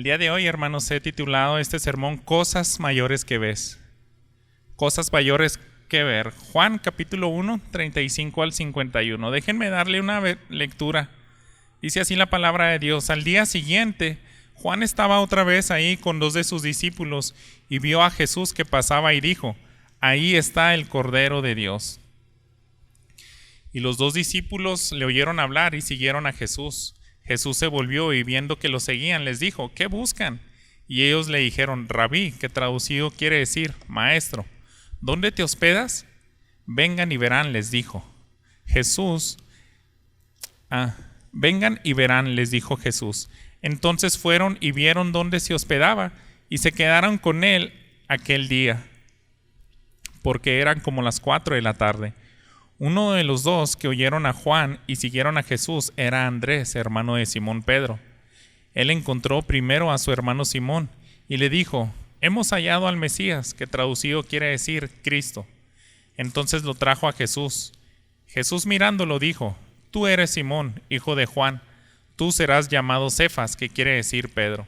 El día de hoy, hermanos, he titulado este sermón Cosas mayores que ves. Cosas mayores que ver. Juan capítulo 1, 35 al 51. Déjenme darle una lectura. Dice así la palabra de Dios. Al día siguiente, Juan estaba otra vez ahí con dos de sus discípulos y vio a Jesús que pasaba y dijo: ahí está el Cordero de Dios. Y los dos discípulos le oyeron hablar y siguieron a Jesús. Jesús se volvió y viendo que lo seguían les dijo: ¿qué buscan? Y ellos le dijeron: Rabí, que traducido quiere decir maestro, ¿dónde te hospedas? Vengan y verán, les dijo. Vengan y verán, les dijo Jesús. Entonces fueron y vieron dónde se hospedaba y se quedaron con él aquel día, porque eran como las 4 de la tarde. Uno de los dos que oyeron a Juan y siguieron a Jesús era Andrés, hermano de Simón Pedro. Él encontró primero a su hermano Simón y le dijo: hemos hallado al Mesías, que traducido quiere decir Cristo. Entonces lo trajo a Jesús. Jesús mirándolo dijo: tú eres Simón, hijo de Juan, tú serás llamado Cefas, que quiere decir Pedro.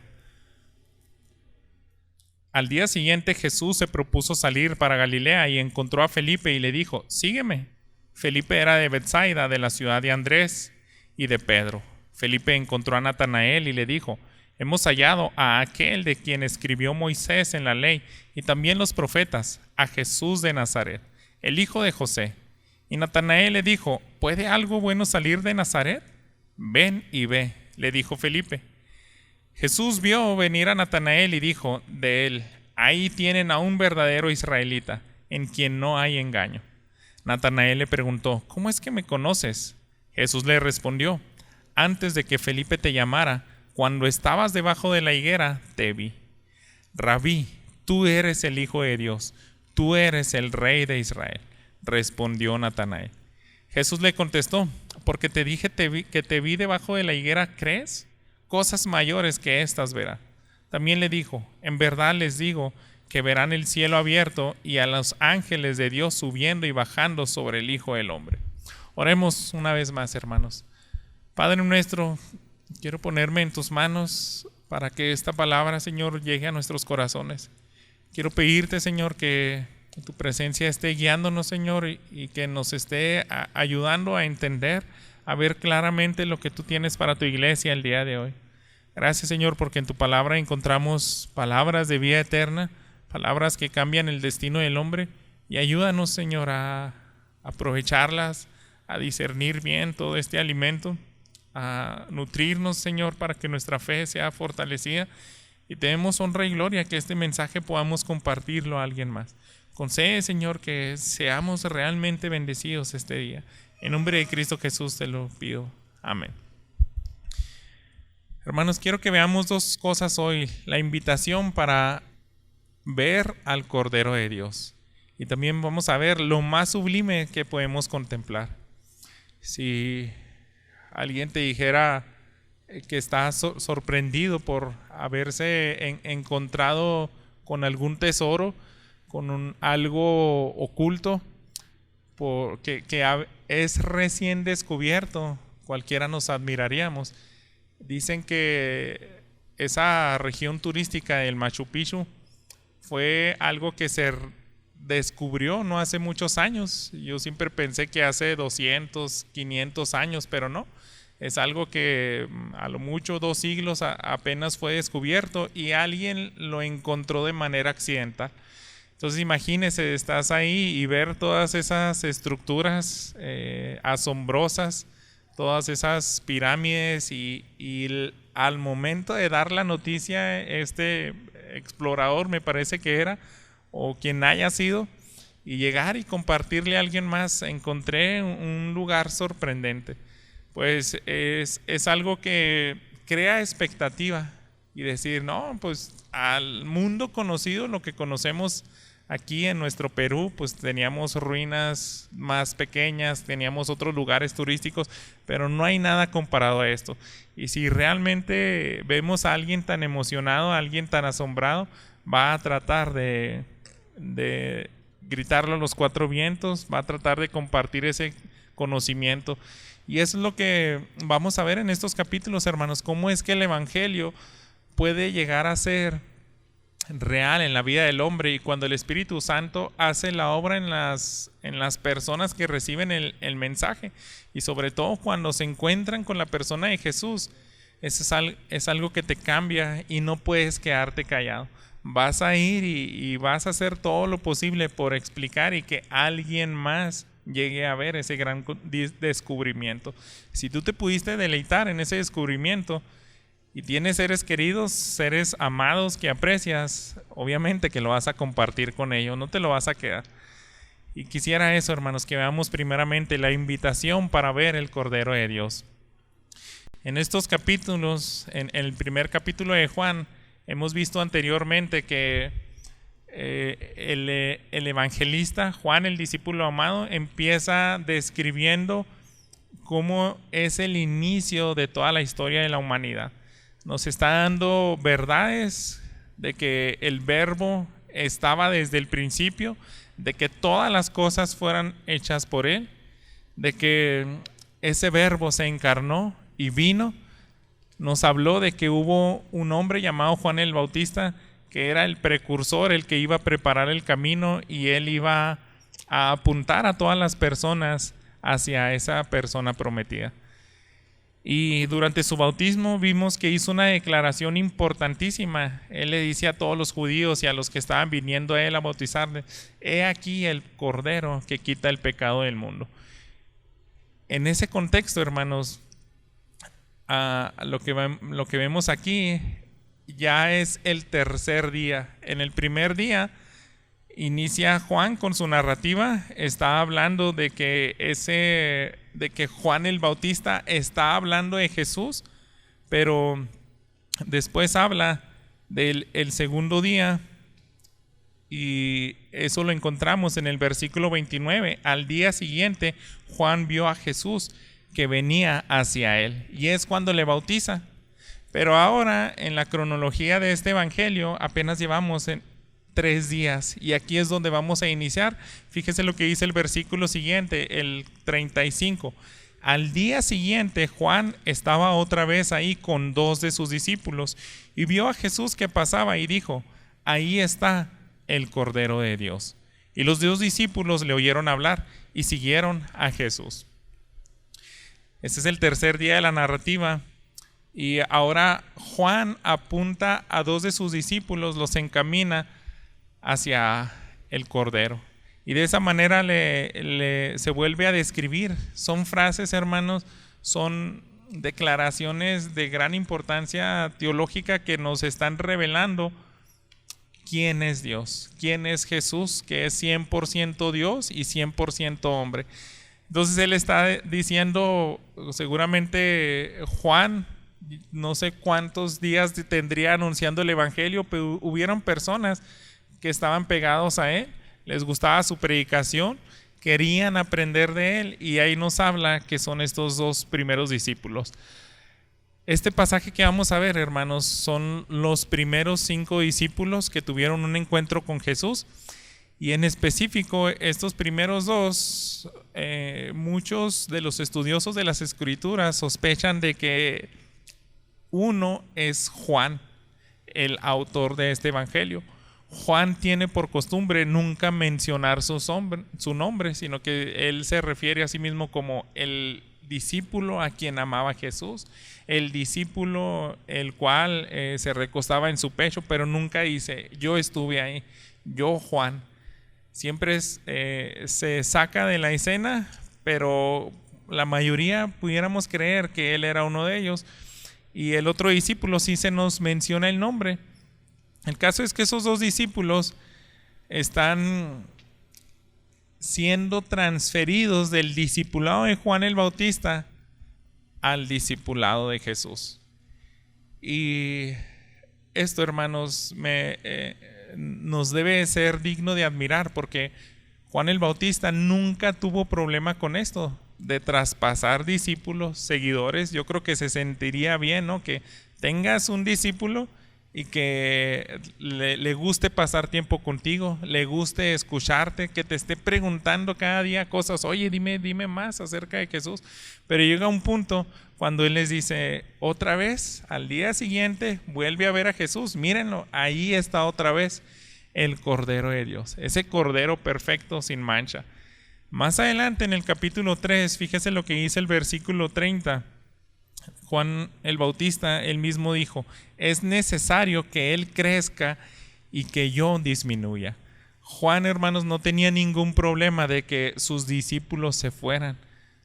Al día siguiente Jesús se propuso salir para Galilea y encontró a Felipe y le dijo: sígueme. Felipe era de Betsaida, de la ciudad de Andrés y de Pedro. Felipe encontró a Natanael y le dijo: hemos hallado a aquel de quien escribió Moisés en la ley y también los profetas, a Jesús de Nazaret, el hijo de José. Y Natanael le dijo: ¿puede algo bueno salir de Nazaret? Ven y ve, le dijo Felipe. Jesús vio venir a Natanael y dijo de él: ahí tienen a un verdadero israelita, en quien no hay engaño. Natanael le preguntó: ¿cómo es que me conoces? Jesús le respondió: antes de que Felipe te llamara, cuando estabas debajo de la higuera, te vi. Rabí, tú eres el Hijo de Dios, tú eres el Rey de Israel, respondió Natanael. Jesús le contestó: porque te dije que te vi debajo de la higuera, ¿crees? Cosas mayores que estas verás. También le dijo: en verdad les digo que verán el cielo abierto y a los ángeles de Dios subiendo y bajando sobre el Hijo del Hombre. Oremos una vez más, hermanos. Padre nuestro, quiero ponerme en tus manos para que esta palabra, Señor, llegue a nuestros corazones. Quiero pedirte, Señor, que tu presencia esté guiándonos, Señor, y que nos esté ayudando a entender, a ver claramente lo que tú tienes para tu iglesia el día de hoy. Gracias, Señor, porque en tu palabra encontramos palabras de vida eterna, palabras que cambian el destino del hombre, y ayúdanos, Señor, a aprovecharlas, a discernir bien todo este alimento, a nutrirnos, Señor, para que nuestra fe sea fortalecida y te demos honra y gloria, que este mensaje podamos compartirlo a alguien más. Concede, Señor, que seamos realmente bendecidos este día. En nombre de Cristo Jesús te lo pido. Amén. Hermanos, quiero que veamos dos cosas hoy. La invitación para ver al Cordero de Dios. Y también vamos a ver lo más sublime que podemos contemplar. Si alguien te dijera que está sorprendido por haberse encontrado con algún tesoro, con algo oculto, que es recién descubierto, cualquiera nos admiraríamos. Dicen que esa región turística del Machu Picchu fue algo que se descubrió no hace muchos años. Yo siempre pensé que hace 200, 500 años, pero no. Es algo que a lo mucho 2 siglos apenas fue descubierto y alguien lo encontró de manera accidental. Entonces imagínese, estás ahí y ver todas esas estructuras asombrosas, todas esas pirámides y al momento de dar la noticia, este explorador, me parece que era, o quien haya sido, y llegar y compartirle a alguien más, encontré un lugar sorprendente. Pues es algo que crea expectativa y decir, no, pues al mundo conocido, lo que conocemos aquí en nuestro Perú, pues teníamos ruinas más pequeñas, teníamos otros lugares turísticos, pero no hay nada comparado a esto. Y si realmente vemos a alguien tan emocionado, a alguien tan asombrado, va a tratar de gritarlo a los 4 vientos, va a tratar de compartir ese conocimiento. Y eso es lo que vamos a ver en estos capítulos, hermanos, cómo es que el Evangelio puede llegar a ser real en la vida del hombre, y cuando el Espíritu Santo hace la obra en las personas que reciben el mensaje, y sobre todo cuando se encuentran con la persona de Jesús, es algo que te cambia y no puedes quedarte callado. Vas a ir y vas a hacer todo lo posible por explicar y que alguien más llegue a ver ese gran descubrimiento. Si tú te pudiste deleitar en ese descubrimiento y tienes seres queridos, seres amados que aprecias, obviamente que lo vas a compartir con ellos, no te lo vas a quedar. Y quisiera eso, hermanos, que veamos primeramente la invitación para ver el Cordero de Dios. En estos capítulos, en el primer capítulo de Juan, hemos visto anteriormente que el evangelista Juan, el discípulo amado, empieza describiendo cómo es el inicio de toda la historia de la humanidad. Nos está dando verdades de que el Verbo estaba desde el principio, de que todas las cosas fueran hechas por Él, de que ese Verbo se encarnó y vino. Nos habló de que hubo un hombre llamado Juan el Bautista, que era el precursor, el que iba a preparar el camino, y él iba a apuntar a todas las personas hacia esa persona prometida. Y durante su bautismo vimos que hizo una declaración importantísima. Él le dice a todos los judíos y a los que estaban viniendo a él a bautizarle: he aquí el Cordero que quita el pecado del mundo. En ese contexto, hermanos, lo que vemos aquí ya es el tercer día. En el primer día inicia Juan con su narrativa. Está hablando de que Juan el Bautista está hablando de Jesús, pero después habla del segundo día, y eso lo encontramos en el versículo 29. Al día siguiente Juan vio a Jesús que venía hacia él, y es cuando le bautiza. Pero ahora, en la cronología de este evangelio, apenas llevamos 3 días, y aquí es donde vamos a iniciar. Fíjese lo que dice el versículo siguiente, el 35. Al día siguiente Juan estaba otra vez ahí con 2 de sus discípulos, y vio a Jesús que pasaba y dijo: ahí está el Cordero de Dios. Y los 2 discípulos le oyeron hablar y siguieron a Jesús. Este es el tercer día de la narrativa, y ahora Juan apunta a 2 de sus discípulos, los encamina hacia el Cordero, y de esa manera se vuelve a describir. Son frases, hermanos, son declaraciones de gran importancia teológica que nos están revelando quién es Dios, quién es Jesús, que es 100% Dios y 100% hombre. Entonces él está diciendo, seguramente Juan, no sé cuántos días tendría anunciando el evangelio, pero hubieron personas que estaban pegados a él, les gustaba su predicación, querían aprender de él, y ahí nos habla que son estos 2 primeros discípulos. Este pasaje que vamos a ver, hermanos, son los primeros 5 discípulos que tuvieron un encuentro con Jesús. Y en específico, estos primeros 2, muchos de los estudiosos de las Escrituras sospechan de que uno es Juan, el autor de este evangelio. Juan tiene por costumbre nunca mencionar su nombre, sino que él se refiere a sí mismo como el discípulo a quien amaba Jesús, el discípulo el cual se recostaba en su pecho, pero nunca dice: yo estuve ahí, yo Juan. Siempre se saca de la escena, pero la mayoría pudiéramos creer que él era uno de ellos, y el otro discípulo sí se nos menciona el nombre. El caso es que esos 2 discípulos están siendo transferidos del discipulado de Juan el Bautista al discipulado de Jesús. Y esto, hermanos, nos debe ser digno de admirar, porque Juan el Bautista nunca tuvo problema con esto de traspasar discípulos, seguidores. Yo creo que se sentiría bien, ¿no?, que tengas un discípulo y que le guste pasar tiempo contigo, le guste escucharte, que te esté preguntando cada día cosas. Oye, dime más acerca de Jesús. Pero llega un punto cuando Él les dice, otra vez, al día siguiente, vuelve a ver a Jesús. Mírenlo, ahí está otra vez el Cordero de Dios, ese Cordero perfecto, sin mancha. Más adelante en el capítulo 3, fíjese lo que dice el versículo 30. Juan el Bautista, él mismo dijo, es necesario que Él crezca y que yo disminuya. Juan, hermanos, no tenía ningún problema de que sus discípulos se fueran,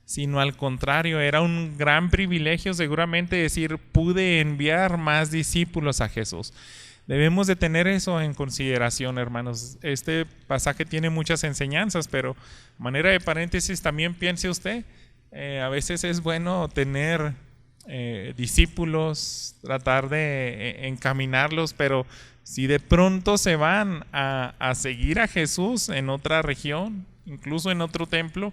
sino al contrario, era un gran privilegio seguramente decir, pude enviar más discípulos a Jesús. Debemos de tener eso en consideración, hermanos. Este pasaje tiene muchas enseñanzas, pero manera de paréntesis también piense usted, a veces es bueno tener discípulos, tratar de encaminarlos, pero si de pronto se van a seguir a Jesús en otra región, incluso en otro templo,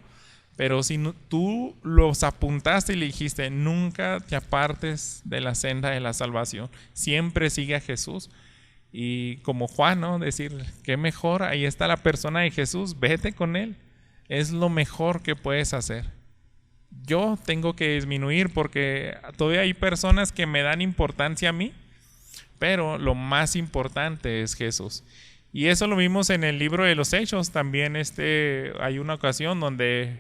pero si tú los apuntaste y le dijiste, nunca te apartes de la senda de la salvación, siempre sigue a Jesús. Y como Juan, ¿no? Decir, qué mejor, ahí está la persona de Jesús, vete con Él, es lo mejor que puedes hacer. Yo tengo que disminuir porque todavía hay personas que me dan importancia a mí, pero lo más importante es Jesús. Y eso lo vimos en el libro de los Hechos. También hay una ocasión donde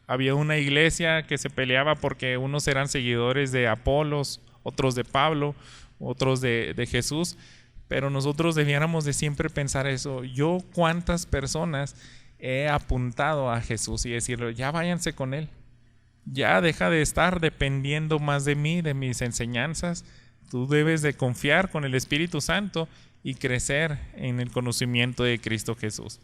había una iglesia que se peleaba porque unos eran seguidores de Apolos, otros de Pablo, otros de Jesús, pero nosotros debiéramos de siempre pensar eso. Yo cuántas personas he apuntado a Jesús y decirle, ya váyanse con Él, ya deja de estar dependiendo más de mí, de mis enseñanzas. Tú debes de confiar con el Espíritu Santo y crecer en el conocimiento de Cristo Jesús.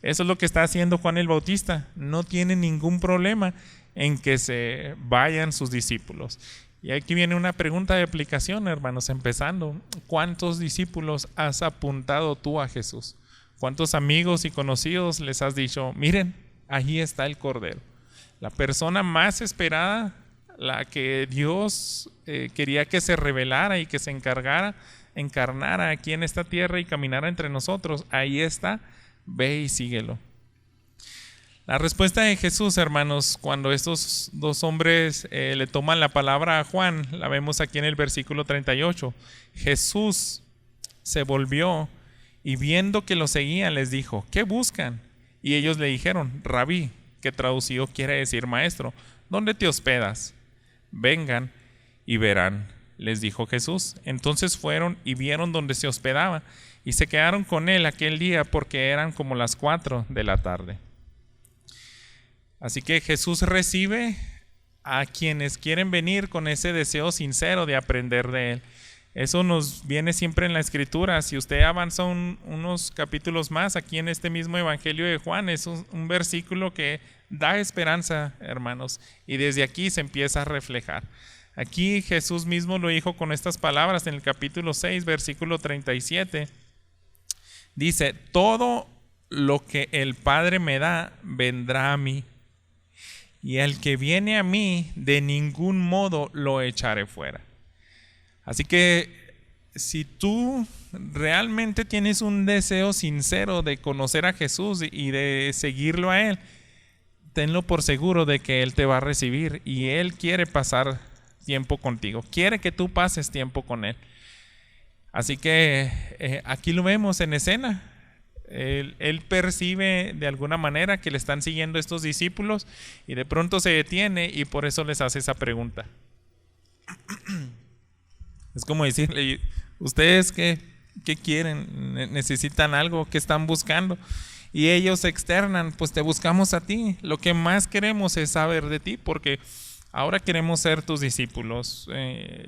Eso es lo que está haciendo Juan el Bautista. No tiene ningún problema en que se vayan sus discípulos. Y aquí viene una pregunta de aplicación, hermanos, empezando. ¿Cuántos discípulos has apuntado tú a Jesús? ¿Cuántos amigos y conocidos les has dicho, miren, ahí está el Cordero? La persona más esperada, la que Dios quería que se revelara y que se encarnara aquí en esta tierra y caminara entre nosotros. Ahí está, ve y síguelo. La respuesta de Jesús, hermanos, cuando estos dos hombres le toman la palabra a Juan, la vemos aquí en el versículo 38. Jesús se volvió y viendo que lo seguían les dijo, ¿qué buscan? Y ellos le dijeron, Rabí, que traducido quiere decir maestro, ¿dónde te hospedas? Vengan y verán, les dijo Jesús. Entonces fueron y vieron donde se hospedaba y se quedaron con él aquel día porque eran como las 4 de la tarde. Así que Jesús recibe a quienes quieren venir con ese deseo sincero de aprender de Él. Eso nos viene siempre en la Escritura. Si usted avanza unos capítulos más aquí en este mismo Evangelio de Juan, es un versículo que da esperanza, hermanos, y desde aquí se empieza a reflejar. Aquí Jesús mismo lo dijo con estas palabras en el capítulo 6, versículo 37. Dice, todo lo que el Padre me da, vendrá a mí. Y el que viene a mí, de ningún modo lo echaré fuera. Así que si tú realmente tienes un deseo sincero de conocer a Jesús y de seguirlo a Él, tenlo por seguro de que Él te va a recibir y Él quiere pasar tiempo contigo. Quiere que tú pases tiempo con Él. Así que aquí lo vemos en escena. Él percibe de alguna manera que le están siguiendo estos discípulos y de pronto se detiene y por eso les hace esa pregunta. Es como decirle, ¿ustedes qué quieren? ¿Necesitan algo? ¿Qué están buscando? Y ellos externan, pues te buscamos a ti. Lo que más queremos es saber de ti porque ahora queremos ser tus discípulos.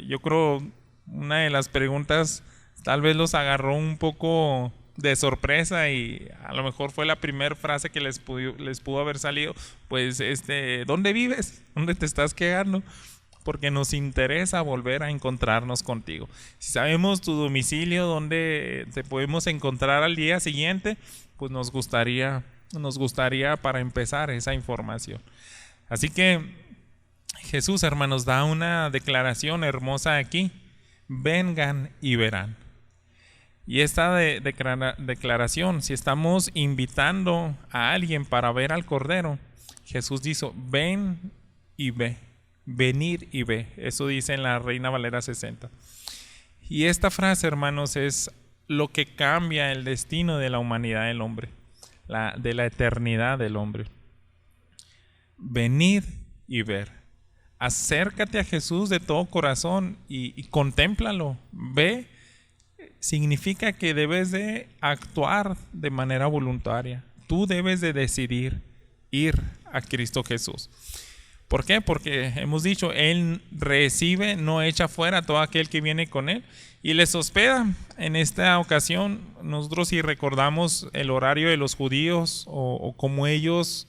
Yo creo una de las preguntas tal vez los agarró un poco de sorpresa y a lo mejor fue la primera frase que les pudo haber salido, pues ¿dónde vives? ¿Dónde te estás quedando? Porque nos interesa volver a encontrarnos contigo. Si sabemos tu domicilio, dónde te podemos encontrar al día siguiente, pues nos gustaría para empezar esa información. Así que Jesús, hermanos, da una declaración hermosa aquí. vengan y verán. Y esta declaración, si estamos invitando a alguien para ver al Cordero, Jesús dijo, ven y ve, venir y ve. Eso dice en la Reina Valera 60. Y esta frase, hermanos, es lo que cambia el destino de la humanidad del hombre, de la eternidad del hombre. Venir y ver. Acércate a Jesús de todo corazón y contémplalo, ve. Significa que debes de actuar de manera voluntaria. Tú debes de decidir ir a Cristo Jesús. ¿Por qué? Porque hemos dicho, Él recibe, no echa fuera a todo aquel que viene con Él y les hospeda. En esta ocasión, nosotros si recordamos el horario de los judíos o cómo ellos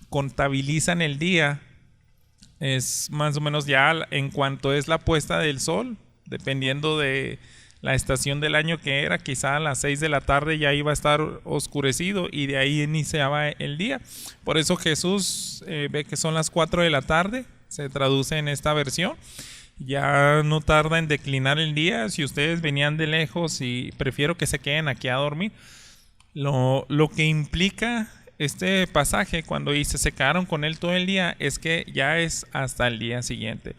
contabilizan el día, es más o menos ya en cuanto es la puesta del sol, dependiendo de la estación del año que era, quizá a las 6 de la tarde ya iba a estar oscurecido y de ahí iniciaba el día. Por eso Jesús ve que son las 4 de la tarde, se traduce en esta versión. Ya no tarda en declinar el día. Si ustedes venían de lejos y prefiero que se queden aquí a dormir, lo que implica este pasaje cuando dice se quedaron con él todo el día es que ya es hasta el día siguiente.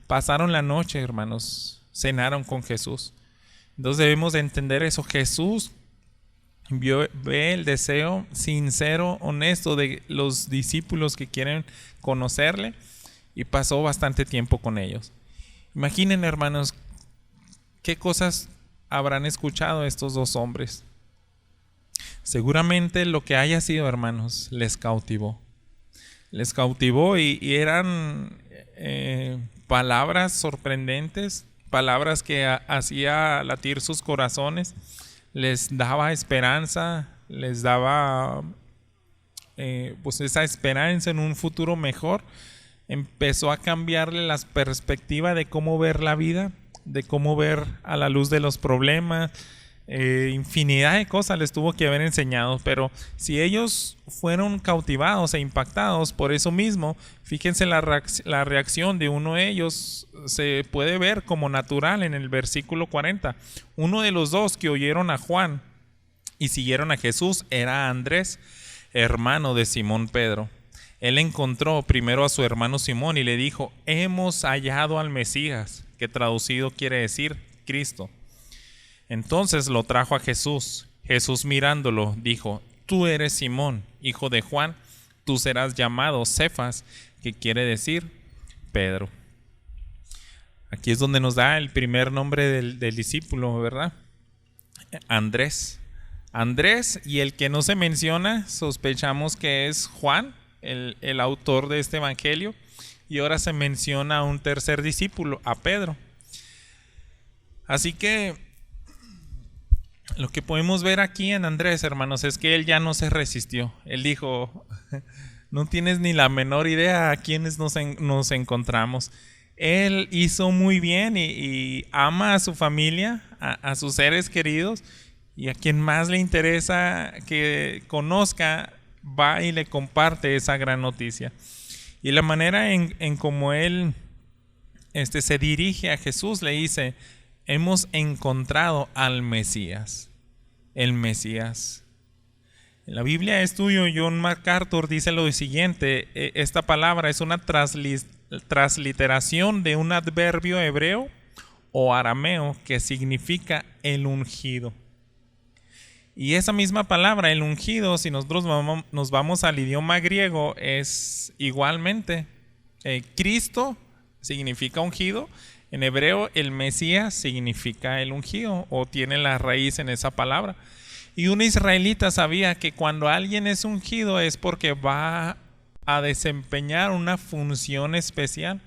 Pasaron la noche, hermanos, cenaron con Jesús. Entonces debemos de entender eso. Jesús ve el deseo sincero, honesto de los discípulos que quieren conocerle y pasó bastante tiempo con ellos. Imaginen, hermanos, qué cosas habrán escuchado estos dos hombres. Seguramente lo que haya sido, hermanos, les cautivó. Les cautivó y eran palabras sorprendentes, palabras que hacía latir sus corazones, les daba esperanza, les daba pues esa esperanza en un futuro mejor. Empezó a cambiarle la perspectiva de cómo ver la vida, de cómo ver a la luz de los problemas. Infinidad de cosas les tuvo que haber enseñado, pero si ellos fueron cautivados e impactados por eso mismo, fíjense la reacción de uno de ellos se puede ver como natural en el versículo 40. Uno de los dos que oyeron a Juan y siguieron a Jesús era Andrés, hermano de Simón Pedro. Él encontró primero a su hermano Simón y le dijo, hemos hallado al Mesías, que traducido quiere decir Cristo. Entonces lo trajo a Jesús. Jesús mirándolo dijo, tú eres Simón, hijo de Juan, tú serás llamado Cefas, que quiere decir Pedro. Aquí es donde nos da el primer nombre del discípulo, ¿verdad? Andrés. Andrés, y el que no se menciona, sospechamos que es Juan, el autor de este evangelio, y ahora se menciona a un tercer discípulo, a Pedro. Así que lo que podemos ver aquí en Andrés, hermanos, es que él ya no se resistió. Él dijo, no tienes ni la menor idea a quiénes nos encontramos. Él hizo muy bien y ama a su familia, a sus seres queridos, y a quien más le interesa que conozca, va y le comparte esa gran noticia. Y la manera en cómo él se dirige a Jesús, le dice, hemos encontrado al Mesías, el Mesías. En la Biblia de estudio, John MacArthur dice lo siguiente, esta palabra es una transliteración de un adverbio hebreo o arameo que significa el ungido. Y esa misma palabra, el ungido, si nosotros nos vamos al idioma griego, es igualmente, Cristo significa ungido. En hebreo, el Mesías significa el ungido o tiene la raíz en esa palabra. Y un israelita sabía que cuando alguien es ungido es porque va a desempeñar una función especial.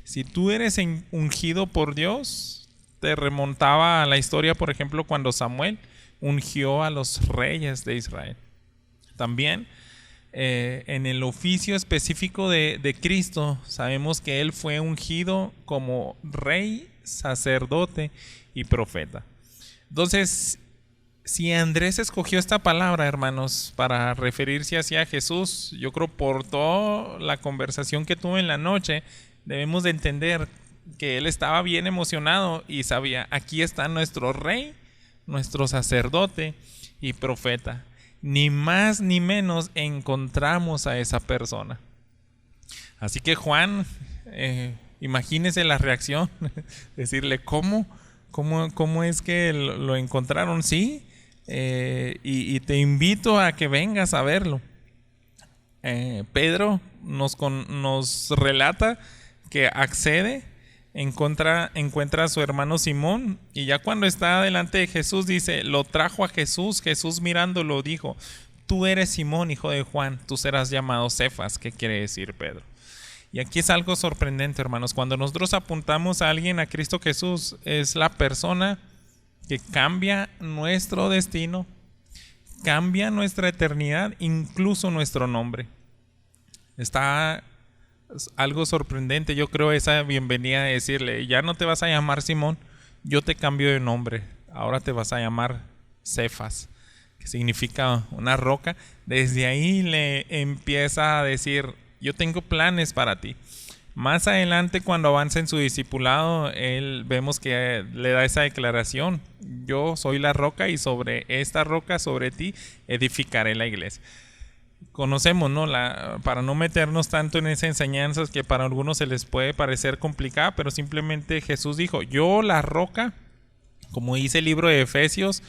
Si tú eres ungido por Dios, te remontaba a la historia, por ejemplo, cuando Samuel ungió a los reyes de Israel. También en el oficio específico de Cristo sabemos que Él fue ungido como rey, sacerdote y profeta. Entonces, si Andrés escogió esta palabra, hermanos, para referirse hacia Jesús, yo creo por toda la conversación que tuvo en la noche, debemos de entender que él estaba bien emocionado y sabía, aquí está nuestro rey, nuestro sacerdote y profeta. Ni más ni menos encontramos a esa persona. Así que Juan, imagínese la reacción, decirle, ¿cómo es que lo encontraron? Sí, y te invito a que vengas a verlo. Pedro nos relata que accede, encuentra a su hermano Simón, y ya cuando está delante de Jesús dice, lo trajo a Jesús. Jesús mirándolo dijo, tú eres Simón, hijo de Juan, tú serás llamado Cefas, que quiere decir Pedro. Y aquí es algo sorprendente, hermanos. Cuando nosotros apuntamos a alguien a Cristo Jesús, es la persona que cambia nuestro destino, cambia nuestra eternidad, incluso nuestro nombre. Está algo sorprendente, yo creo, esa bienvenida de decirle, ya no te vas a llamar Simón, yo te cambio de nombre, ahora te vas a llamar Cefas, que significa una roca. Desde ahí le empieza a decir, yo tengo planes para ti. Más adelante, cuando avanza en su discipulado, él vemos que le da esa declaración, yo soy la roca y sobre esta roca, sobre ti, edificaré la iglesia. Conocemos, ¿no? Para no meternos tanto en esas enseñanzas que para algunos se les puede parecer complicada, pero simplemente Jesús dijo, yo la roca, como dice el libro de Efesios,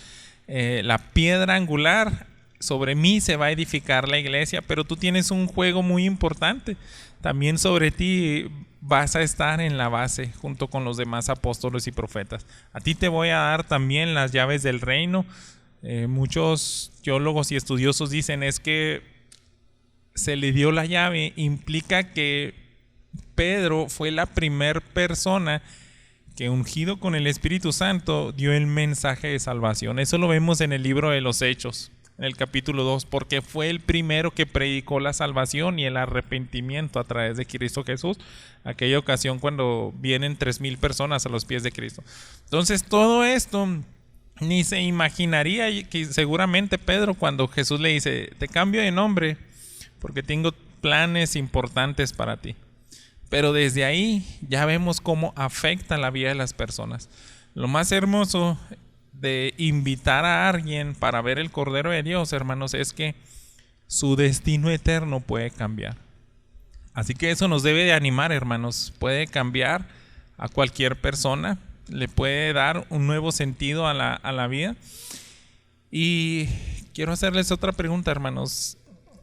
la piedra angular, sobre mí se va a edificar la iglesia, pero tú tienes un juego muy importante. También sobre ti vas a estar en la base junto con los demás apóstoles y profetas. A ti te voy a dar también las llaves del reino. Muchos teólogos y estudiosos dicen es que se le dio la llave, implica que Pedro fue la primer persona que, ungido con el Espíritu Santo, dio el mensaje de salvación. Eso lo vemos en el libro de los Hechos, en el capítulo 2, porque fue el primero que predicó la salvación y el arrepentimiento a través de Cristo Jesús, aquella ocasión cuando vienen 3,000 personas a los pies de Cristo. Entonces todo esto ni se imaginaría que seguramente Pedro, cuando Jesús le dice, te cambio de nombre porque tengo planes importantes para ti. Pero desde ahí ya vemos cómo afecta la vida de las personas. Lo más hermoso de invitar a alguien para ver el Cordero de Dios, hermanos, es que su destino eterno puede cambiar. Así que eso nos debe de animar, hermanos. Puede cambiar a cualquier persona, le puede dar un nuevo sentido a la vida. Y quiero hacerles otra pregunta, hermanos.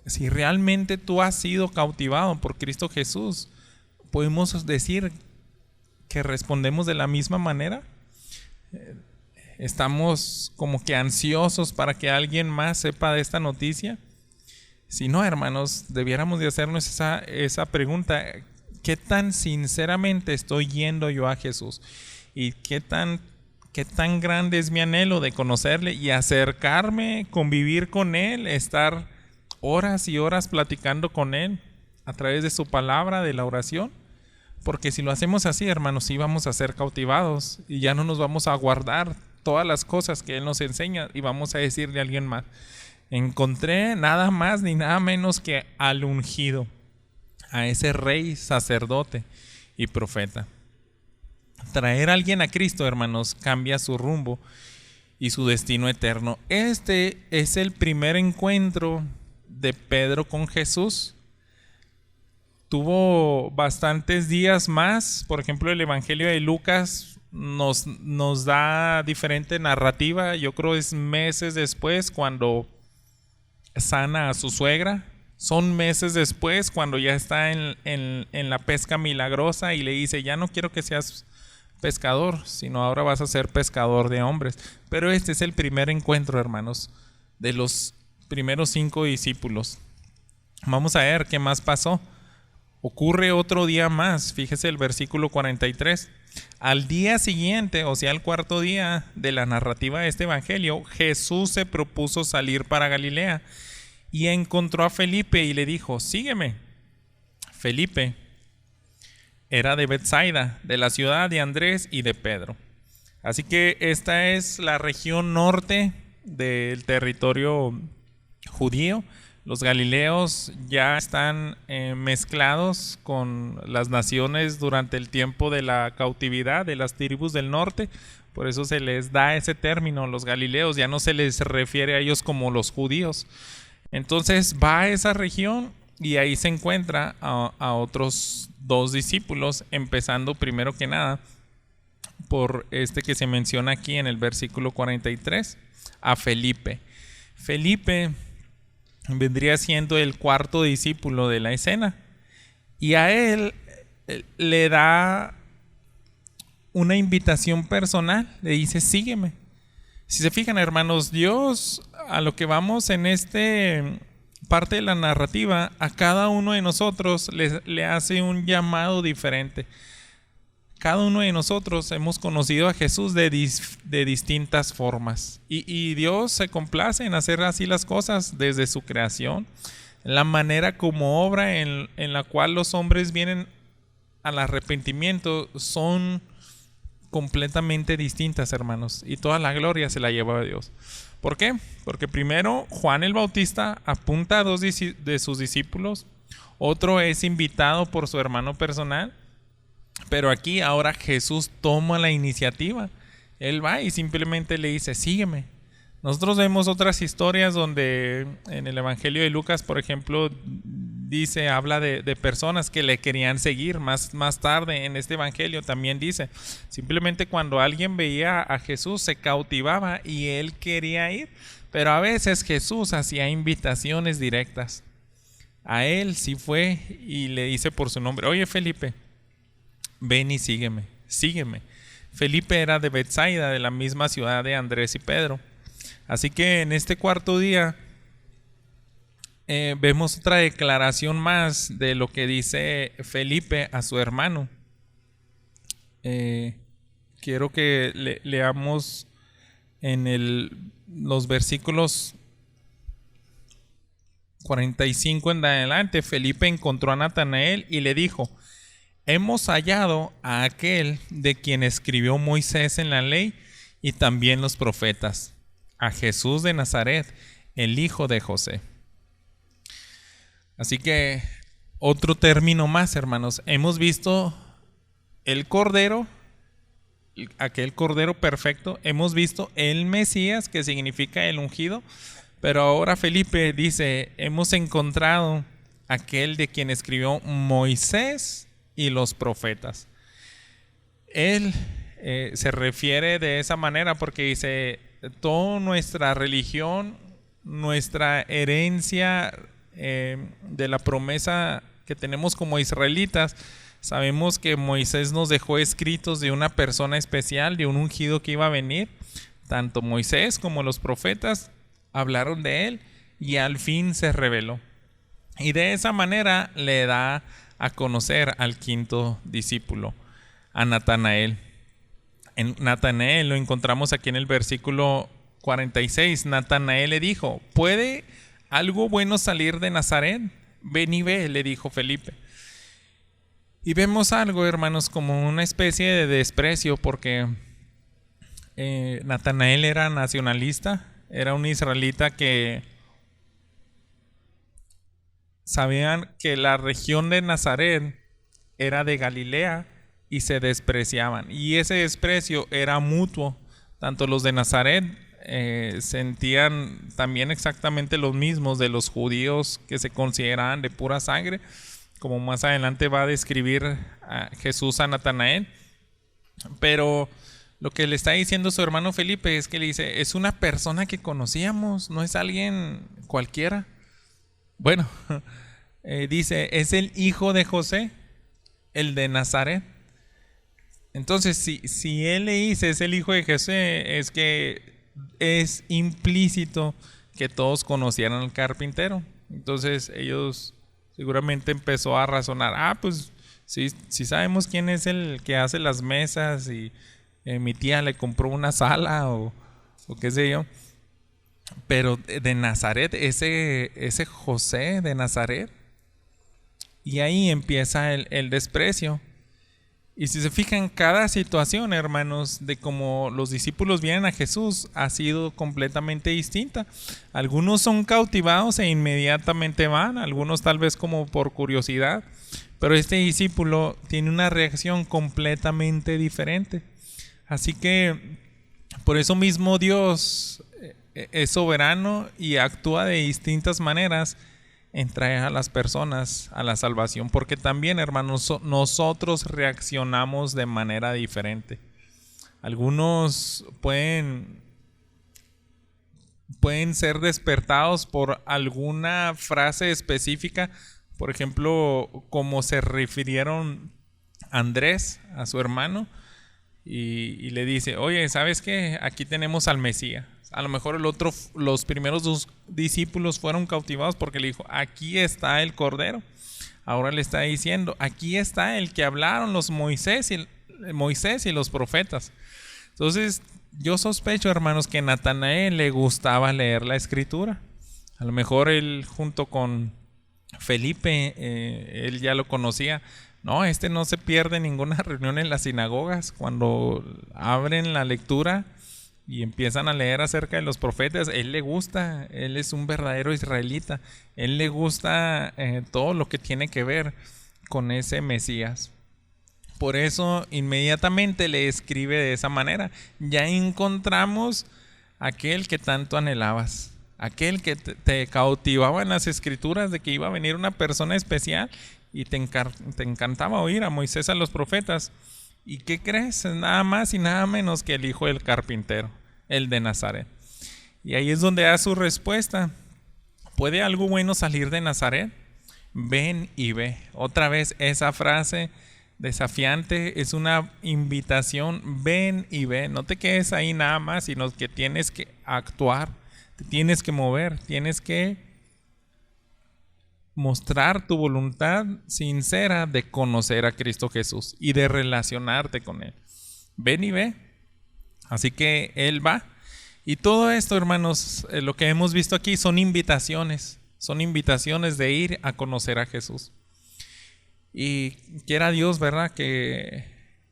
Si realmente tú has sido cautivado por Cristo Jesús, ¿podemos decir que respondemos de la misma manera? ¿Estamos como que ansiosos para que alguien más sepa de esta noticia? Si no, hermanos, debiéramos de hacernos esa pregunta. ¿Qué tan sinceramente estoy yendo yo a Jesús? ¿Y qué tan grande es mi anhelo de conocerle y acercarme, convivir con Él, estar horas y horas platicando con Él a través de su palabra, de la oración? Porque si lo hacemos así, hermanos, sí vamos a ser cautivados y ya no nos vamos a guardar todas las cosas que Él nos enseña y vamos a decirle a alguien más, encontré nada más ni nada menos que al ungido, a ese rey, sacerdote y profeta. Traer a alguien a Cristo, hermanos, cambia su rumbo y su destino eterno. Este es el primer encuentro de Pedro con Jesús. Tuvo bastantes días más. Por ejemplo, el Evangelio de Lucas nos da diferente narrativa. Yo creo es meses después cuando sana a su suegra. Son meses después cuando ya está en la pesca milagrosa y le dice, ya no quiero que seas pescador, sino ahora vas a ser pescador de hombres. Pero este es el primer encuentro, hermanos, de los primeros 5 discípulos. Vamos a ver qué más pasó. Ocurre otro día más. Fíjese el versículo 43. Al día siguiente, o sea, el cuarto día de la narrativa de este evangelio, Jesús se propuso salir para Galilea y encontró a Felipe y le dijo, sígueme. Felipe era de Betsaida, de la ciudad de Andrés y de Pedro. Así que esta es la región norte del territorio judío. Los galileos ya están mezclados con las naciones durante el tiempo de la cautividad de las tribus del norte. Por eso se les da ese término, los galileos. Ya no se les refiere a ellos como los judíos. Entonces va a esa región y ahí se encuentra a otros 2 discípulos, empezando primero que nada por este que se menciona aquí en el versículo 43, a Felipe. Felipe vendría siendo el 4.º discípulo de la escena, y a él le da una invitación personal, le dice: sígueme. Si se fijan, hermanos, Dios, a lo que vamos en este parte de la narrativa, a cada uno de nosotros le hace un llamado diferente. Cada uno de nosotros hemos conocido a Jesús de distintas formas, y Dios se complace en hacer así las cosas desde su creación. La manera como obra en la cual los hombres vienen al arrepentimiento son completamente distintas, hermanos, y toda la gloria se la lleva a Dios. ¿Por qué? Porque primero Juan el Bautista apunta a 2 de sus discípulos, otro es invitado por su hermano personal, pero aquí ahora Jesús toma la iniciativa. Él va y simplemente le dice: sígueme. Nosotros vemos otras historias donde en el Evangelio de Lucas, por ejemplo, habla de personas que le querían seguir. Más tarde en este Evangelio también dice, simplemente cuando alguien veía a Jesús se cautivaba y él quería ir. Pero a veces Jesús hacía invitaciones directas. A él sí fue y le dice por su nombre: oye, Felipe, ven y sígueme. Felipe era de Betsaida, de la misma ciudad de Andrés y Pedro. Así que en este 4.º día vemos otra declaración más de lo que dice Felipe a su hermano. Quiero que leamos en los versículos 45 en adelante. Felipe encontró a Natanael y le dijo: hemos hallado a aquel de quien escribió Moisés en la ley y también los profetas, a Jesús de Nazaret, el hijo de José. Así que otro término más, hermanos. Hemos visto el Cordero, aquel Cordero perfecto. Hemos visto el Mesías, que significa el ungido. Pero ahora Felipe dice: hemos encontrado aquel de quien escribió Moisés y los profetas. Él se refiere de esa manera porque dice: toda nuestra religión, nuestra herencia de la promesa que tenemos como israelitas, sabemos que Moisés nos dejó escritos de una persona especial, de un ungido que iba a venir. Tanto Moisés como los profetas hablaron de él y al fin se reveló. Y de esa manera le da a conocer al 5.º discípulo, a Natanael. En Natanael lo encontramos aquí en el versículo 46. Natanael le dijo: ¿puede algo bueno salir de Nazaret? Ven y ve, le dijo Felipe. Y vemos algo, hermanos, como una especie de desprecio, porque Natanael era nacionalista, era un israelita que sabían que la región de Nazaret era de Galilea y se despreciaban, y ese desprecio era mutuo. Tanto los de Nazaret sentían también exactamente los mismos de los judíos que se consideraban de pura sangre, como más adelante va a describir a Jesús a Natanael. Pero lo que le está diciendo su hermano Felipe es que le dice: es una persona que conocíamos, no es alguien cualquiera. Bueno, dice: es el hijo de José, el de Nazaret. Entonces, si él le dice es el hijo de José, es que es implícito que todos conocieran al carpintero. Entonces ellos seguramente empezó a razonar: pues sí sabemos quién es el que hace las mesas, y mi tía le compró una sala o qué sé yo. Pero de Nazaret, ese José de Nazaret. Y ahí empieza el desprecio. Y si se fijan, cada situación, hermanos, de cómo los discípulos vienen a Jesús ha sido completamente distinta. Algunos son cautivados e inmediatamente van, algunos tal vez como por curiosidad, pero este discípulo tiene una reacción completamente diferente. Así que por eso mismo Dios es soberano y actúa de distintas maneras en traer a las personas a la salvación, porque también, hermanos, nosotros reaccionamos de manera diferente. Algunos pueden ser despertados por alguna frase específica, por ejemplo, como se refirieron Andrés a su hermano y le dice: oye, ¿sabes qué? Aquí tenemos al Mesías. A lo mejor los primeros dos discípulos fueron cautivados porque le dijo: aquí está el Cordero. Ahora le está diciendo: aquí está el que hablaron los Moisés y los profetas. Entonces, yo sospecho, hermanos, que a Natanael le gustaba leer la Escritura. A lo mejor él, junto con Felipe, él ya lo conocía. No, no se pierde ninguna reunión en las sinagogas. Cuando abren la lectura y empiezan a leer acerca de los profetas, él le gusta, él es un verdadero israelita, él le gusta todo lo que tiene que ver con ese Mesías. Por eso inmediatamente le escribe de esa manera: ya encontramos aquel que tanto anhelabas, aquel que te cautivaba en las escrituras de que iba a venir una persona especial y te encantaba oír a Moisés, a los profetas. ¿Y qué crees? Nada más y nada menos que el hijo del carpintero, el de Nazaret. Y ahí es donde da su respuesta: ¿puede algo bueno salir de Nazaret? Ven y ve. Otra vez esa frase desafiante, es una invitación: ven y ve. No te quedes ahí nada más, sino que tienes que actuar, te tienes que mover, tienes que mostrar tu voluntad sincera de conocer a Cristo Jesús y de relacionarte con Él. Ven y ve. Así que Él va. Y todo esto, hermanos, lo que hemos visto aquí son invitaciones de ir a conocer a Jesús. Y quiera Dios, ¿verdad?, que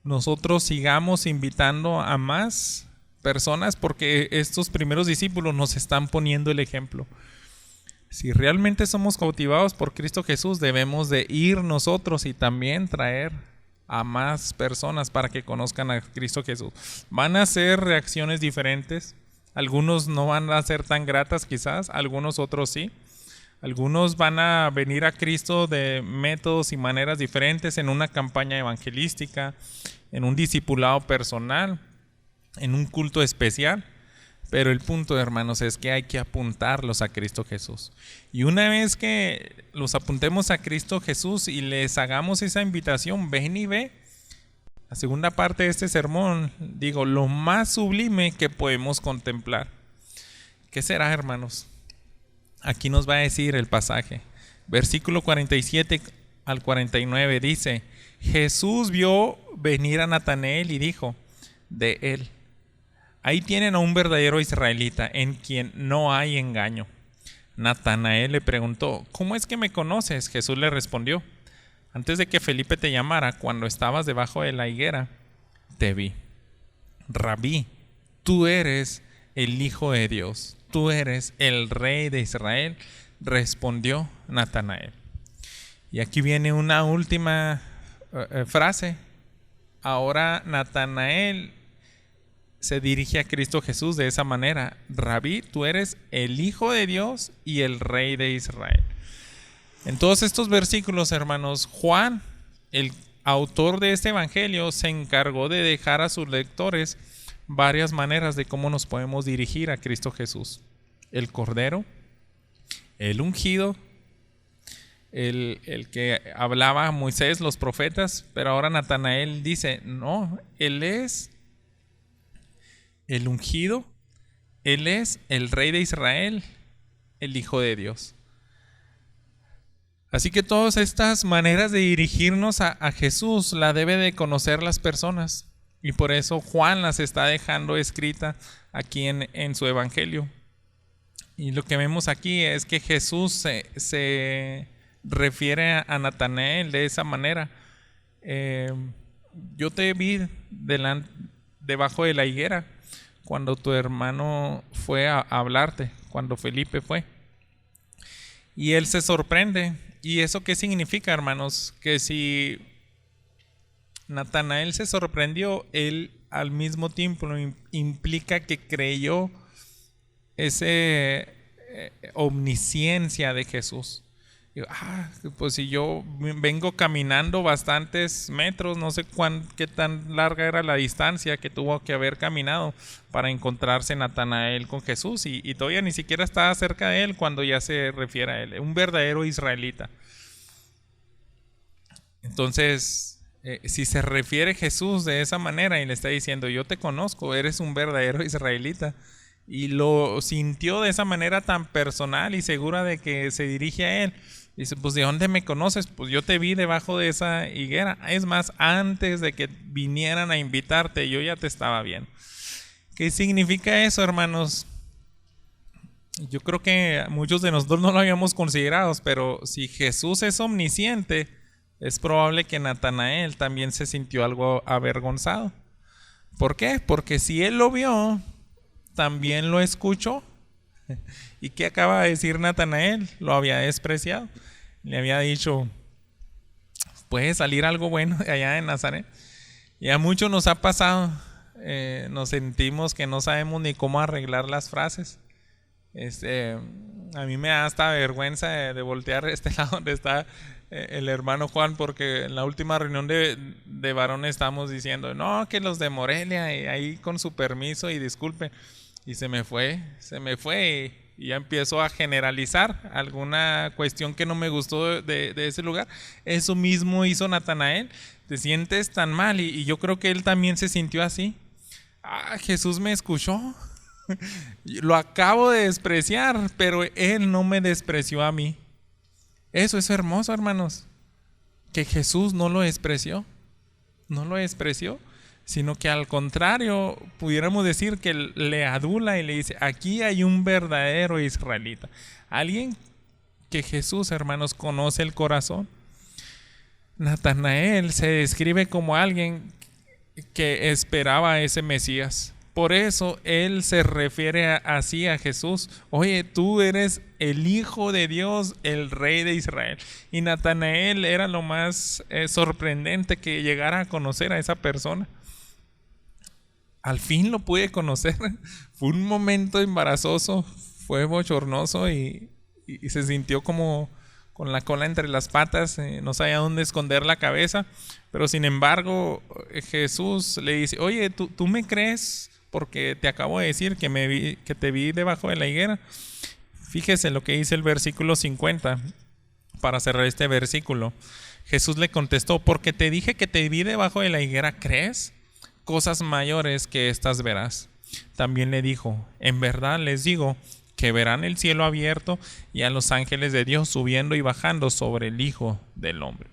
nosotros sigamos invitando a más personas, porque estos primeros discípulos nos están poniendo el ejemplo. Si realmente somos cautivados por Cristo Jesús, debemos de ir nosotros y también traer a más personas para que conozcan a Cristo Jesús. Van a ser reacciones diferentes. Algunos no van a ser tan gratas quizás, algunos otros sí. Algunos van a venir a Cristo de métodos y maneras diferentes, en una campaña evangelística, en un discipulado personal, en un culto especial. Pero el punto, hermanos, es que hay que apuntarlos a Cristo Jesús. Y una vez que los apuntemos a Cristo Jesús y les hagamos esa invitación: ven y ve. La segunda parte de este sermón, digo, lo más sublime que podemos contemplar. ¿Qué será, hermanos? Aquí nos va a decir el pasaje. Versículo 47 al 49 dice: Jesús vio venir a Natanael y dijo de él: ahí tienen a un verdadero israelita, en quien no hay engaño. Natanael le preguntó: ¿cómo es que me conoces? Jesús le respondió: antes de que Felipe te llamara, cuando estabas debajo de la higuera, te vi. Rabí, tú eres el Hijo de Dios, tú eres el Rey de Israel, respondió Natanael. Y aquí viene una última frase. Ahora Natanael se dirige a Cristo Jesús de esa manera: Rabí, tú eres el Hijo de Dios y el Rey de Israel. En todos estos versículos, hermanos, Juan, el autor de este evangelio, se encargó de dejar a sus lectores varias maneras de cómo nos podemos dirigir a Cristo Jesús: el Cordero, el ungido, el que hablaba Moisés, los profetas. Pero ahora Natanael dice: no, Él es el ungido, Él es el Rey de Israel, el Hijo de Dios. Así que todas estas maneras de dirigirnos a Jesús la debe de conocer las personas, y por eso Juan las está dejando escrita aquí en su evangelio. Y lo que vemos aquí es que Jesús se refiere a Natanael de esa manera. yo te vi debajo de la higuera cuando tu hermano fue a hablarte, cuando Felipe fue. Y él se sorprende. ¿Y eso qué significa, hermanos? Que si Natanael se sorprendió, él al mismo tiempo implica que creyó esa omnisciencia de Jesús. Digo, pues si yo vengo caminando bastantes metros, no sé qué tan larga era la distancia que tuvo que haber caminado para encontrarse Natanael con Jesús, y todavía ni siquiera estaba cerca de él cuando ya se refiere a él, un verdadero israelita. Entonces, si se refiere Jesús de esa manera y le está diciendo, yo te conozco, eres un verdadero israelita, y lo sintió de esa manera tan personal y segura de que se dirige a él, dice, pues ¿de dónde me conoces? Pues yo te vi debajo de esa higuera. Es más, antes de que vinieran a invitarte, yo ya te estaba viendo. ¿Qué significa eso, hermanos? Yo creo que muchos de nosotros no lo habíamos considerado, pero si Jesús es omnisciente, es probable que Natanael también se sintió algo avergonzado. ¿Por qué? Porque si él lo vio, también lo escuchó. ¿Y qué acaba de decir Natanael? Lo había despreciado. Le había dicho, puede salir algo bueno de allá de Nazaret. Y a muchos nos ha pasado. Nos sentimos que no sabemos ni cómo arreglar las frases. A mí me da hasta vergüenza de voltear este lado donde está el hermano Juan, porque en la última reunión de varones estamos diciendo, no, que los de Morelia, y ahí con su permiso y disculpen. Y se me fue y ya empiezo a generalizar alguna cuestión que no me gustó de ese lugar. Eso mismo hizo Natanael. Te sientes tan mal, y yo creo que él también se sintió así. Jesús me escuchó. Lo acabo de despreciar, pero él no me despreció a mí. Eso es hermoso, hermanos, que Jesús no lo despreció, sino que al contrario, pudiéramos decir que le adula y le dice, aquí hay un verdadero israelita, alguien que Jesús, hermanos, conoce el corazón. Natanael se describe como alguien que esperaba a ese Mesías. Por eso él se refiere así a Jesús. Oye, tú eres el Hijo de Dios, el Rey de Israel. Y Natanael era lo más sorprendente, que llegara a conocer a esa persona. Al fin lo pude conocer. Fue un momento embarazoso, fue bochornoso y se sintió como con la cola entre las patas, no sabía dónde esconder la cabeza. Pero sin embargo, Jesús le dice, oye, ¿tú me crees? Porque te acabo de decir que te vi debajo de la higuera. Fíjese lo que dice el versículo 50 para cerrar este versículo. Jesús le contestó, porque te dije que te vi debajo de la higuera, ¿crees? Cosas mayores que estas verás. También le dijo, en verdad les digo que verán el cielo abierto y a los ángeles de Dios subiendo y bajando sobre el Hijo del Hombre.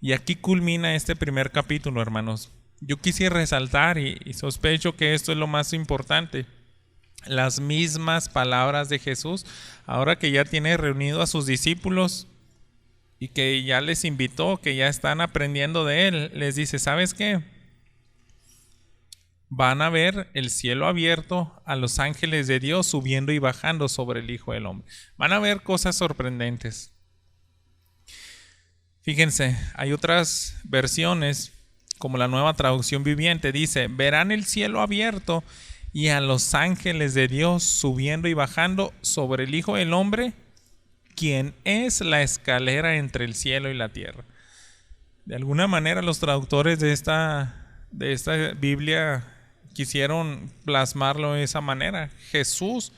Y aquí culmina este primer capítulo, hermanos. Yo quisiera resaltar, y sospecho que esto es lo más importante, las mismas palabras de Jesús, ahora que ya tiene reunido a sus discípulos y que ya les invitó, que ya están aprendiendo de él. Les dice, ¿sabes qué? Van a ver el cielo abierto, a los ángeles de Dios subiendo y bajando sobre el Hijo del Hombre. Van a ver cosas sorprendentes. Fíjense, hay otras versiones, como la Nueva Traducción Viviente, dice, verán el cielo abierto y a los ángeles de Dios subiendo y bajando sobre el Hijo del Hombre, quien es la escalera entre el cielo y la tierra. De alguna manera los traductores de esta Biblia quisieron plasmarlo de esa manera. Jesús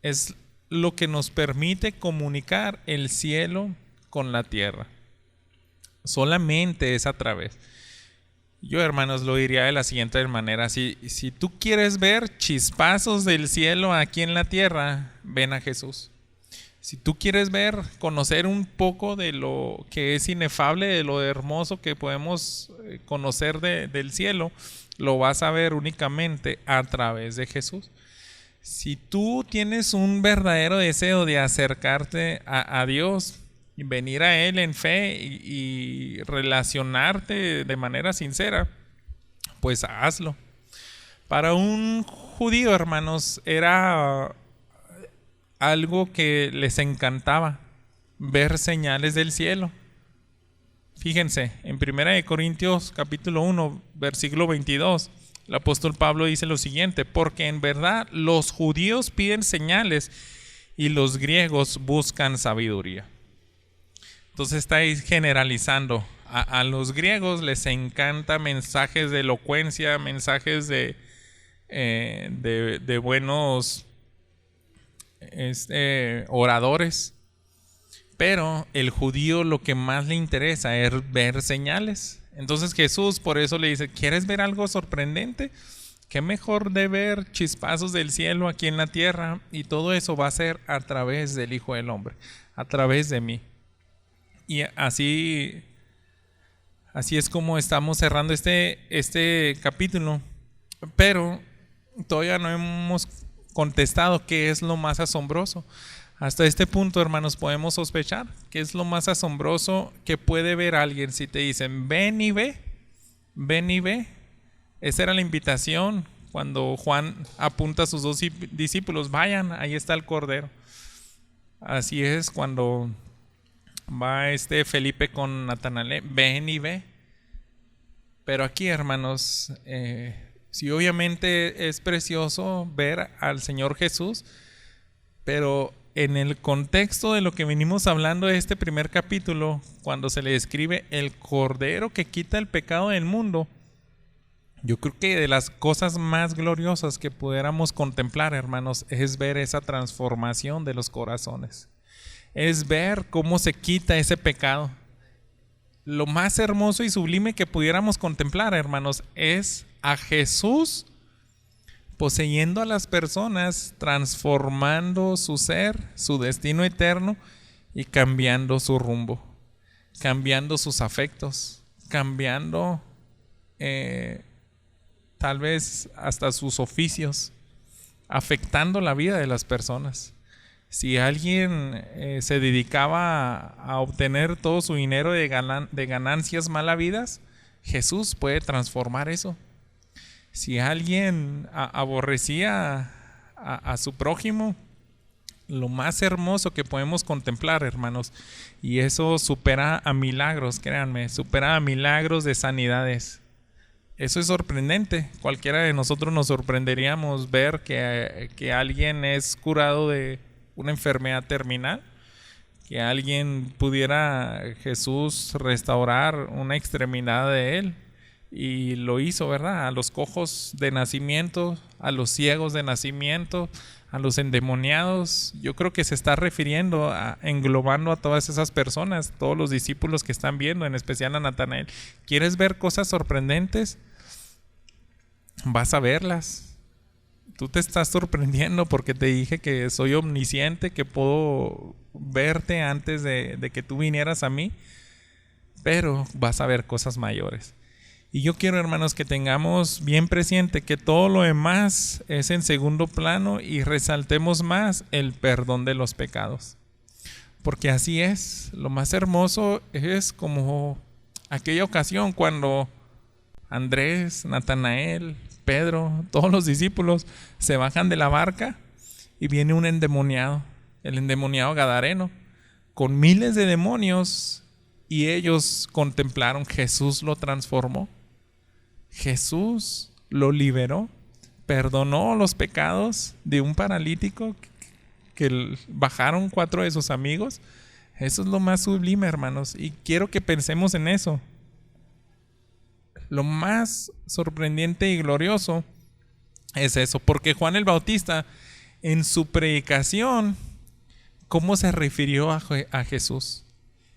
es lo que nos permite comunicar el cielo con la tierra. Solamente es a través. Yo, hermanos, lo diría de la siguiente manera. Si tú quieres ver chispazos del cielo aquí en la tierra, ven a Jesús. Si tú quieres conocer un poco de lo que es inefable, de lo hermoso que podemos conocer del cielo, lo vas a ver únicamente a través de Jesús. Si tú tienes un verdadero deseo de acercarte a Dios, venir a Él en fe y relacionarte de manera sincera, pues hazlo. Para un judío, hermanos, era algo que les encantaba, ver señales del cielo. Fíjense, en 1 Corintios capítulo 1, versículo 22, el apóstol Pablo dice lo siguiente: porque en verdad los judíos piden señales y los griegos buscan sabiduría. Entonces estáis generalizando. A los griegos les encanta mensajes de elocuencia, mensajes de buenos oradores. Pero el judío lo que más le interesa es ver señales. Entonces Jesús por eso le dice: ¿quieres ver algo sorprendente? ¿Qué mejor de ver chispazos del cielo aquí en la tierra? Y todo eso va a ser a través del Hijo del Hombre, a través de mí. Y así es como estamos cerrando este capítulo. Pero todavía no hemos contestado qué es lo más asombroso. Hasta este punto, hermanos, podemos sospechar qué es lo más asombroso que puede ver alguien si te dicen: ven y ve, ven y ve. Esa era la invitación cuando Juan apunta a sus 2 discípulos: vayan, ahí está el Cordero. Así es cuando va Felipe con Natanael: ven y ve. Pero aquí, hermanos, sí, obviamente es precioso ver al Señor Jesús, pero en el contexto de lo que venimos hablando de este primer capítulo, cuando se le describe el Cordero que quita el pecado del mundo, yo creo que de las cosas más gloriosas que pudiéramos contemplar, hermanos, es ver esa transformación de los corazones. Es ver cómo se quita ese pecado. Lo más hermoso y sublime que pudiéramos contemplar, hermanos, es a Jesús poseyendo a las personas, transformando su ser, su destino eterno y cambiando su rumbo, cambiando sus afectos, cambiando tal vez hasta sus oficios, afectando la vida de las personas. Si alguien se dedicaba a obtener todo su dinero de ganancias mal habidas, Jesús puede transformar eso. Si alguien aborrecía a su prójimo, lo más hermoso que podemos contemplar, hermanos, y eso supera a milagros, créanme, supera a milagros de sanidades. Eso es sorprendente. Cualquiera de nosotros nos sorprenderíamos ver que alguien es curado de una enfermedad terminal, que alguien pudiera Jesús restaurar una extremidad de él. Y lo hizo, ¿verdad? A los cojos de nacimiento, a los ciegos de nacimiento, a los endemoniados. Yo creo que se está refiriendo englobando a todas esas personas, todos los discípulos que están viendo, en especial a Natanael. ¿Quieres ver cosas sorprendentes? Vas a verlas. Tú te estás sorprendiendo porque te dije que soy omnisciente, que puedo verte antes de que tú vinieras a mí, pero vas a ver cosas mayores. Y yo quiero, hermanos, que tengamos bien presente que todo lo demás es en segundo plano y resaltemos más el perdón de los pecados. Porque así es, lo más hermoso es como aquella ocasión cuando Andrés, Natanael, Pedro, todos los discípulos se bajan de la barca y viene un endemoniado, el endemoniado gadareno, con miles de demonios, y ellos contemplaron. Jesús lo transformó. Jesús lo liberó, perdonó los pecados de un paralítico que bajaron 4 de sus amigos. Eso es lo más sublime, hermanos, y quiero que pensemos en eso. Lo más sorprendente y glorioso es eso, porque Juan el Bautista en su predicación, ¿cómo se refirió a Jesús?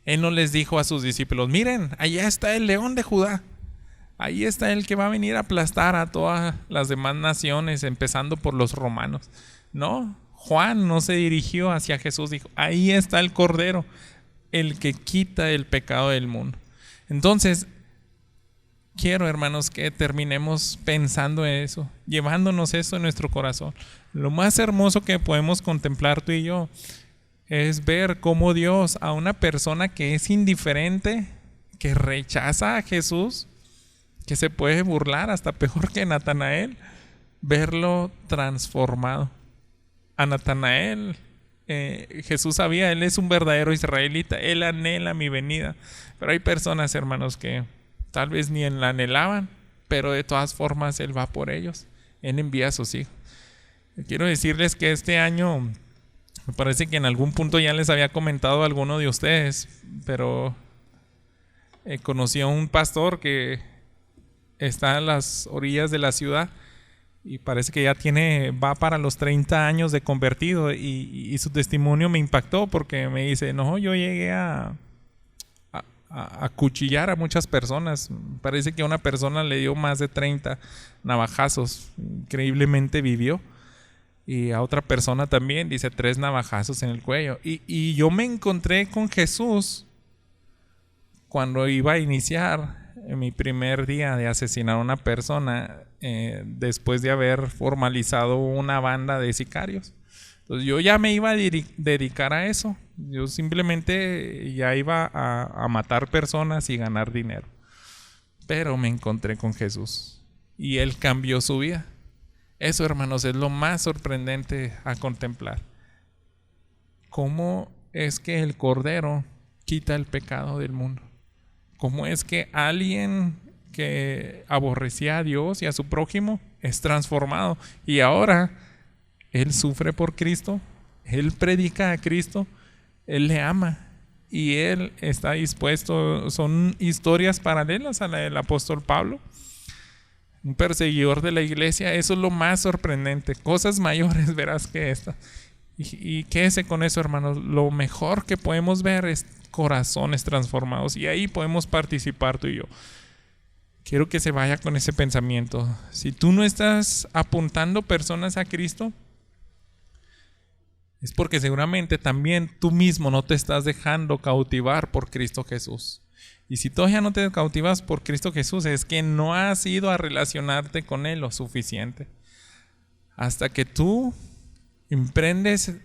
Él no les dijo a sus discípulos: miren, allá está el león de Judá. Ahí está el que va a venir a aplastar a todas las demás naciones, empezando por los romanos. No, Juan no se dirigió hacia Jesús, dijo: ahí está el Cordero, el que quita el pecado del mundo. Entonces, quiero, hermanos, que terminemos pensando en eso, llevándonos eso en nuestro corazón. Lo más hermoso que podemos contemplar tú y yo es ver cómo Dios a una persona que es indiferente, que rechaza a Jesús, que se puede burlar hasta peor que Natanael, verlo transformado. A Natanael, Jesús sabía, él es un verdadero israelita, él anhela mi venida. Pero hay personas, hermanos, que tal vez ni la anhelaban, pero de todas formas él va por ellos. Él envía a sus hijos. Quiero decirles que este año, me parece que en algún punto ya les había comentado a alguno de ustedes, pero conocí a un pastor que está a las orillas de la ciudad y parece que ya va para los 30 años de convertido, y su testimonio me impactó porque me dice, no, yo llegué a acuchillar a muchas personas. Parece que a una persona le dio más de 30 navajazos, increíblemente vivió. Y a otra persona también, dice, 3 navajazos en el cuello. Y yo me encontré con Jesús cuando iba a iniciar mi primer día de asesinar a una persona, después de haber formalizado una banda de sicarios. Entonces yo ya me iba a dedicar a eso. Yo simplemente ya iba a matar personas y ganar dinero. Pero me encontré con Jesús y Él cambió su vida. Eso, hermanos, es lo más sorprendente a contemplar. ¿Cómo es que el Cordero quita el pecado del mundo? ¿Cómo es que alguien que aborrecía a Dios y a su prójimo es transformado? Y ahora Él sufre por Cristo, Él predica a Cristo, Él le ama y Él está dispuesto. Son historias paralelas a la del apóstol Pablo, un perseguidor de la iglesia. Eso es lo más sorprendente. Cosas mayores verás que esta. Y quédese con eso, hermanos. Lo mejor que podemos ver es corazones transformados, y ahí podemos participar tú y yo. Quiero que se vaya con ese pensamiento. Si tú no estás apuntando personas a Cristo, es porque seguramente también tú mismo no te estás dejando cautivar por Cristo Jesús. Y si todavía no te cautivas por Cristo Jesús, es que no has ido a relacionarte con Él lo suficiente. Hasta que tú emprendes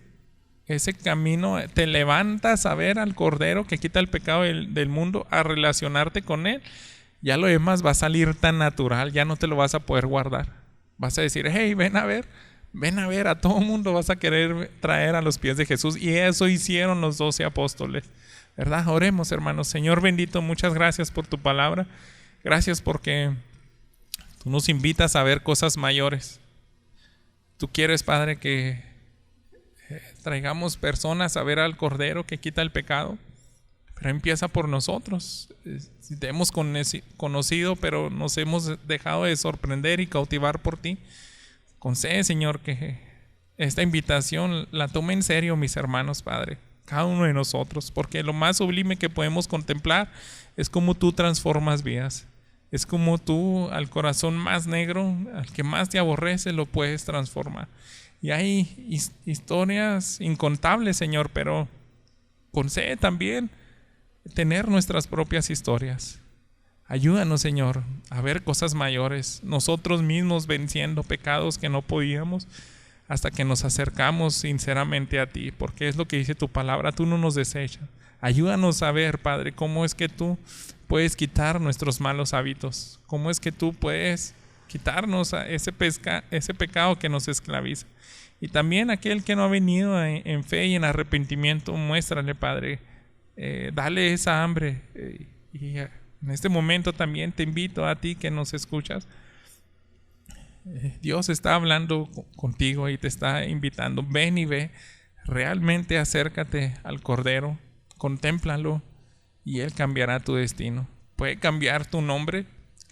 ese camino, te levantas a ver al Cordero que quita el pecado del mundo, a relacionarte con Él, ya lo demás va a salir tan natural, ya no te lo vas a poder guardar. Vas a decir, hey, ven a ver, a todo mundo vas a querer traer a los pies de Jesús. Y eso hicieron los 12 apóstoles, ¿verdad? Oremos, hermanos. Señor bendito, muchas gracias por tu palabra. Gracias porque tú nos invitas a ver cosas mayores. Tú quieres, Padre, que traigamos personas a ver al Cordero que quita el pecado, pero empieza por nosotros. Si te hemos conocido, pero nos hemos dejado de sorprender y cautivar por ti, concede, Señor, que esta invitación la tome en serio mis hermanos, Padre, cada uno de nosotros, porque lo más sublime que podemos contemplar es cómo tú transformas vidas. Es como tú al corazón más negro, al que más te aborrece, lo puedes transformar. Y hay historias incontables, Señor, pero concede también tener nuestras propias historias. Ayúdanos, Señor, a ver cosas mayores, nosotros mismos venciendo pecados que no podíamos, hasta que nos acercamos sinceramente a ti, porque es lo que dice tu palabra, tú no nos desechas. Ayúdanos a ver, Padre, cómo es que tú puedes quitar nuestros malos hábitos, cómo es que tú puedes quitarnos ese pecado que nos esclaviza. Y también aquel que no ha venido en fe y en arrepentimiento, muéstrale, Padre, dale esa hambre. Y en este momento también te invito a ti que nos escuchas. Dios está hablando contigo y te está invitando. Ven y ve, realmente acércate al Cordero, contémplalo y Él cambiará tu destino. Puede cambiar tu nombre,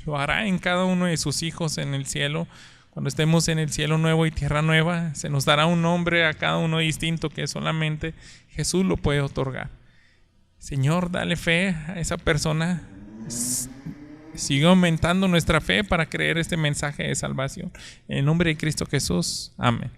lo hará en cada uno de sus hijos en el cielo. Cuando estemos en el cielo nuevo y tierra nueva, se nos dará un nombre a cada uno distinto que solamente Jesús lo puede otorgar. Señor, dale fe a esa persona. Sigue aumentando nuestra fe para creer este mensaje de salvación. En el nombre de Cristo Jesús. Amén.